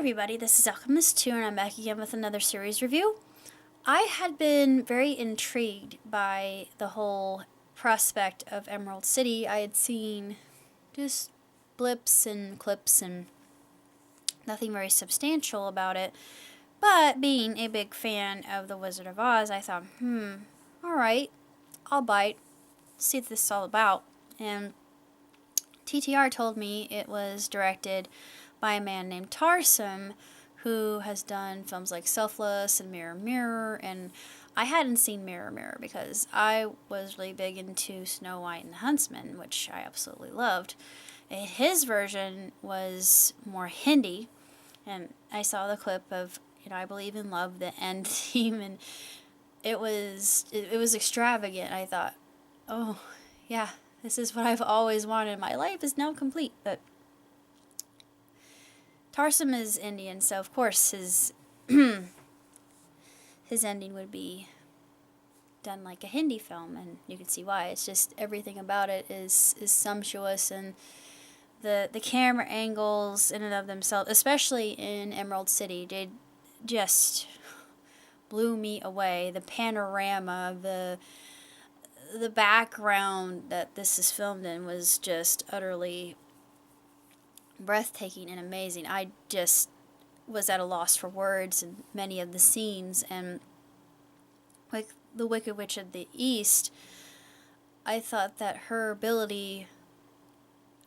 everybody, this is Alchemist2 and I'm back again with another series review. I had been very intrigued by the whole prospect of Emerald City. I had seen just blips and clips and nothing very substantial about it. But being a big fan of The Wizard of Oz, I thought, alright, I'll bite, see what this is all about. And TTR told me it was directed by a man named Tarsem, who has done films like Selfless and Mirror Mirror, and I hadn't seen Mirror Mirror because I was really big into Snow White and the Huntsman, which I absolutely loved. His version was more Hindi, and I saw the clip of, I Believe in Love, the end theme, and it was extravagant. I thought, oh, yeah, this is what I've always wanted. My life is now complete. But Tarsem is Indian, so of course his his ending would be done like a Hindi film, and you can see why. It's just everything about it is sumptuous, and the camera angles in and of themselves, especially in Emerald City, they just blew me away. The panorama, the background that this is filmed in was just utterly breathtaking and amazing. I just was at a loss for words in many of the scenes, and like the Wicked Witch of the East, I thought that her ability,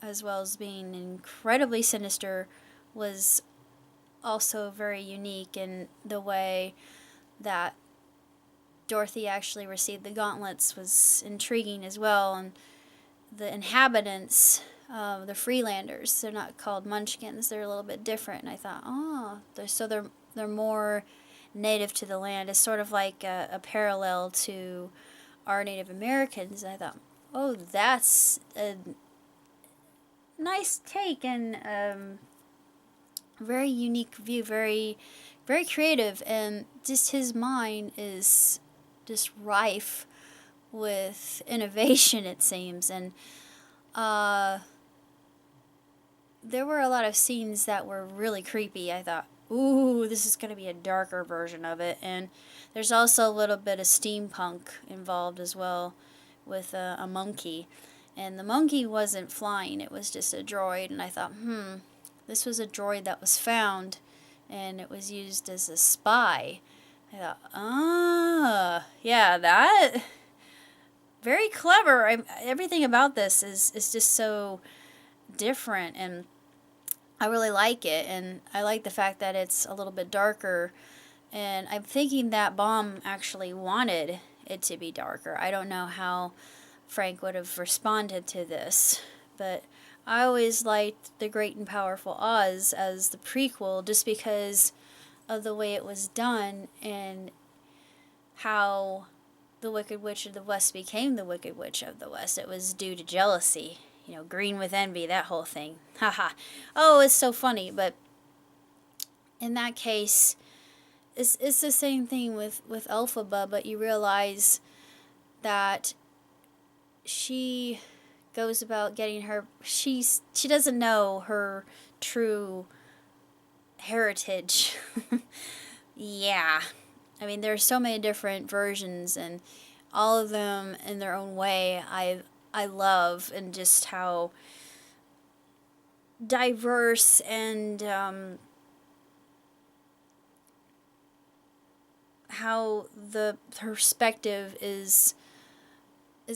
as well as being incredibly sinister, was also very unique in the way that Dorothy actually received the gauntlets was intriguing as well, and the inhabitants, the Freelanders, they're not called Munchkins, they're a little bit different, and I thought, they're more native to the land. It's sort of like a parallel to our Native Americans, and I thought, oh, that's a nice take and very unique view, very, very creative, and just his mind is just rife with innovation, it seems. And there were a lot of scenes that were really creepy. I thought, ooh, this is going to be a darker version of it. And there's also a little bit of steampunk involved as well, with a monkey. And the monkey wasn't flying, it was just a droid. And I thought, this was a droid that was found, and it was used as a spy. I thought, yeah, that, very clever. Everything about this is just so different, and I really like it, and I like the fact that it's a little bit darker, and I'm thinking that Baum actually wanted it to be darker. I don't know how Frank would have responded to this, but I always liked The Great and Powerful Oz as the prequel just because of the way it was done and how the Wicked Witch of the West became the Wicked Witch of the West. It was due to jealousy, green with envy, that whole thing. Haha. Oh, it's so funny, but in that case, it's the same thing with Elphaba, but you realize that she goes about getting her, she doesn't know her true heritage. Yeah. I mean, there's so many different versions, and all of them in their own way I love, and just how diverse and how the perspective is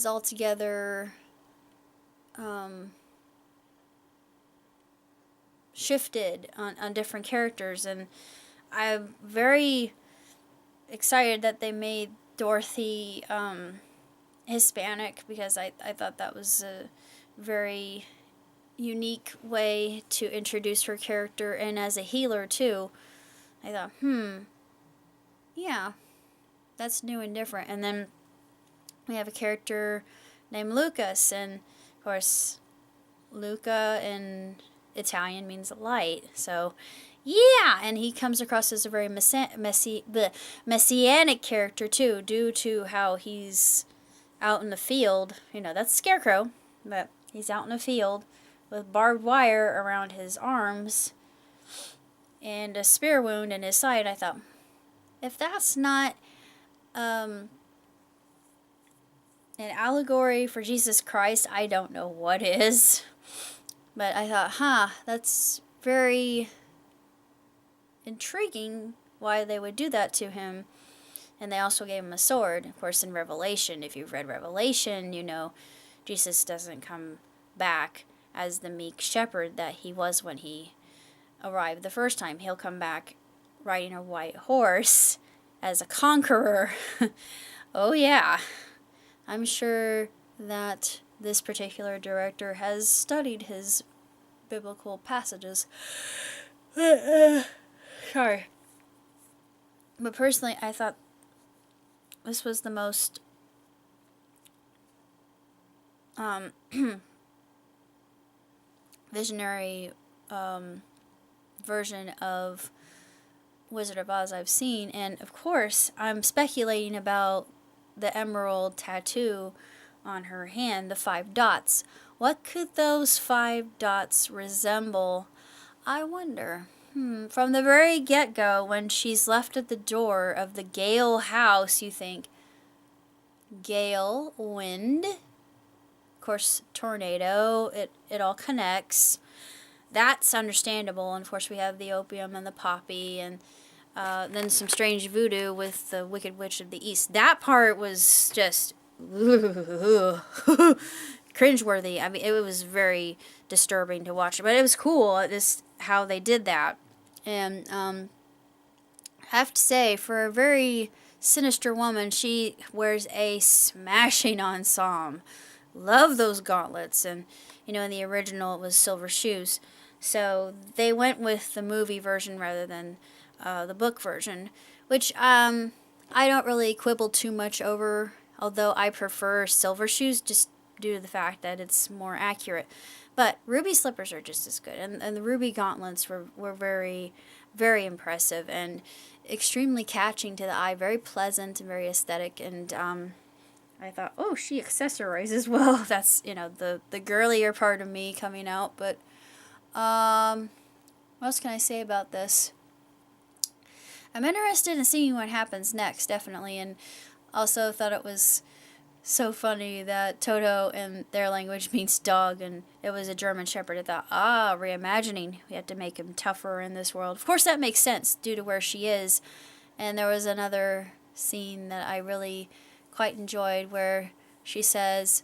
altogether shifted on different characters, and I'm very excited that they made Dorothy Hispanic, because I thought that was a very unique way to introduce her character, and as a healer too. I thought, yeah, that's new and different. And then we have a character named Lucas, and of course Luca in Italian means light, so yeah, and he comes across as a very messianic character too, due to how he's out in the field. That's Scarecrow, but he's out in the field with barbed wire around his arms, and a spear wound in his side. I thought, if that's not an allegory for Jesus Christ, I don't know what is. But I thought, that's very intriguing why they would do that to him. And they also gave him a sword. Of course, in Revelation, if you've read Revelation, you know Jesus doesn't come back as the meek shepherd that he was when he arrived the first time. He'll come back riding a white horse as a conqueror. Oh, yeah. I'm sure that this particular director has studied his biblical passages. Sorry. But personally, I thought this was the most visionary version of Wizard of Oz I've seen. And of course, I'm speculating about the emerald tattoo on her hand, the 5 dots. What could those 5 dots resemble? I wonder. From the very get-go, when she's left at the door of the Gale house, you think, Gale, wind, of course, tornado, it all connects. That's understandable. And of course, we have the opium and the poppy, and then some strange voodoo with the Wicked Witch of the East. That part was just cringeworthy. I mean, it was very disturbing to watch, but it was cool just how they did that. And I have to say, for a very sinister woman, she wears a smashing ensemble. Love those gauntlets. And you know, in the original it was silver shoes, so they went with the movie version rather than the book version, which I don't really quibble too much over, although I prefer silver shoes just due to the fact that it's more accurate. But ruby slippers are just as good, and the ruby gauntlets were very, very impressive and extremely catching to the eye, very pleasant and very aesthetic. And I thought, oh, she accessorizes well. That's, you know, the girlier part of me coming out. But what else can I say about this? I'm interested in seeing what happens next, definitely, and also thought it was so funny that Toto in their language means dog, and it was a German Shepherd. I thought, reimagining. We have to make him tougher in this world. Of course, that makes sense due to where she is. And there was another scene that I really quite enjoyed where she says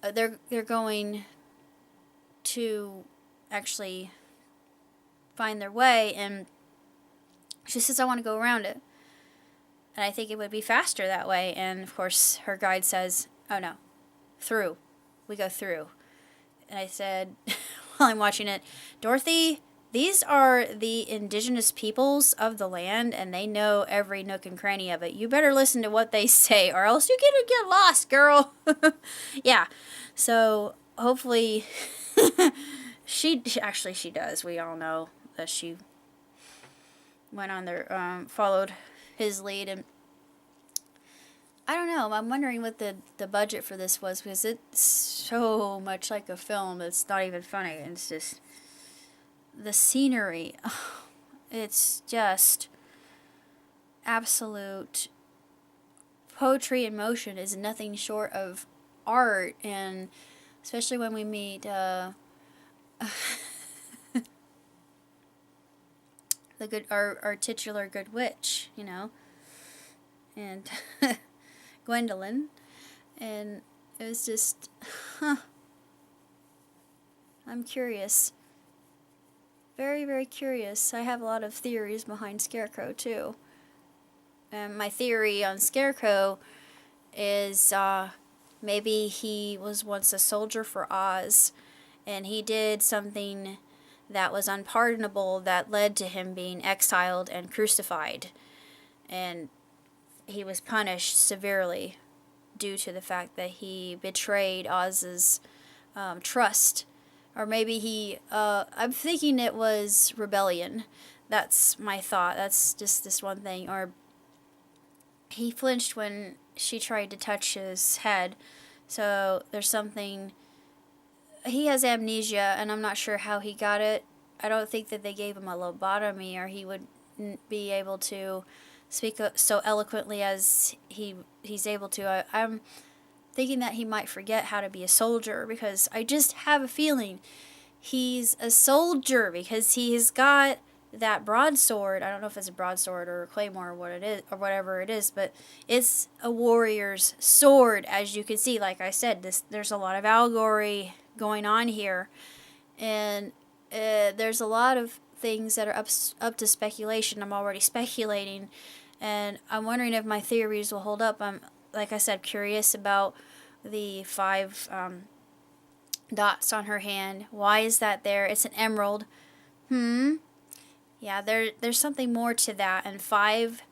they're going to actually find their way, and she says, I want to go around it. And I think it would be faster that way. And of course, her guide says, oh no, through. We go through. And I said, while I'm watching it, Dorothy, these are the indigenous peoples of the land, and they know every nook and cranny of it. You better listen to what they say, or else you're going to get lost, girl. Yeah. So hopefully, she does. We all know that she went on there, followed his lead. And I don't know, I'm wondering what the budget for this was, because it's so much like a film, it's not even funny. It's just the scenery, it's just absolute poetry in motion. Is nothing short of art. And especially when we meet our titular good witch, you know, and Gwendolyn, and it was just, I'm curious, very, very curious. I have a lot of theories behind Scarecrow too, and my theory on Scarecrow is maybe he was once a soldier for Oz, and he did something that was unpardonable that led to him being exiled and crucified. And he was punished severely due to the fact that he betrayed Oz's trust. Or maybe I'm thinking it was rebellion. That's my thought. That's just this one thing. Or he flinched when she tried to touch his head. So there's something. He has amnesia, and I'm not sure how he got it. I don't think that they gave him a lobotomy, or he would be able to speak so eloquently as he's able to. I'm thinking that he might forget how to be a soldier, because I just have a feeling he's a soldier because he's got that broadsword. I don't know if it's a broadsword or a claymore or what it is or whatever it is, but it's a warrior's sword, as you can see. Like I said, there's a lot of allegory going on here, and there's a lot of things that are up to speculation. I'm already speculating, and I'm wondering if my theories will hold up. I'm, like I said, curious about the 5 dots on her hand. Why is that there? It's an emerald. Yeah, there's something more to that. And 5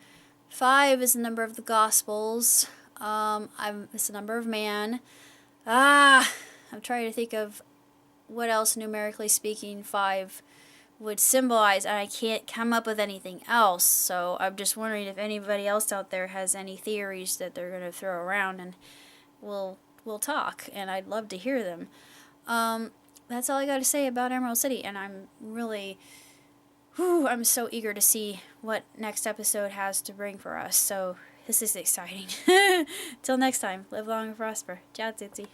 is the number of the Gospels. It's the number of man. I'm trying to think of what else, numerically speaking, 5 would symbolize, and I can't come up with anything else. So I'm just wondering if anybody else out there has any theories that they're going to throw around, and we'll talk, and I'd love to hear them. That's all I got to say about Emerald City, and I'm so eager to see what next episode has to bring for us. So this is exciting. Till next time, live long and prosper. Ciao, Tsitsi.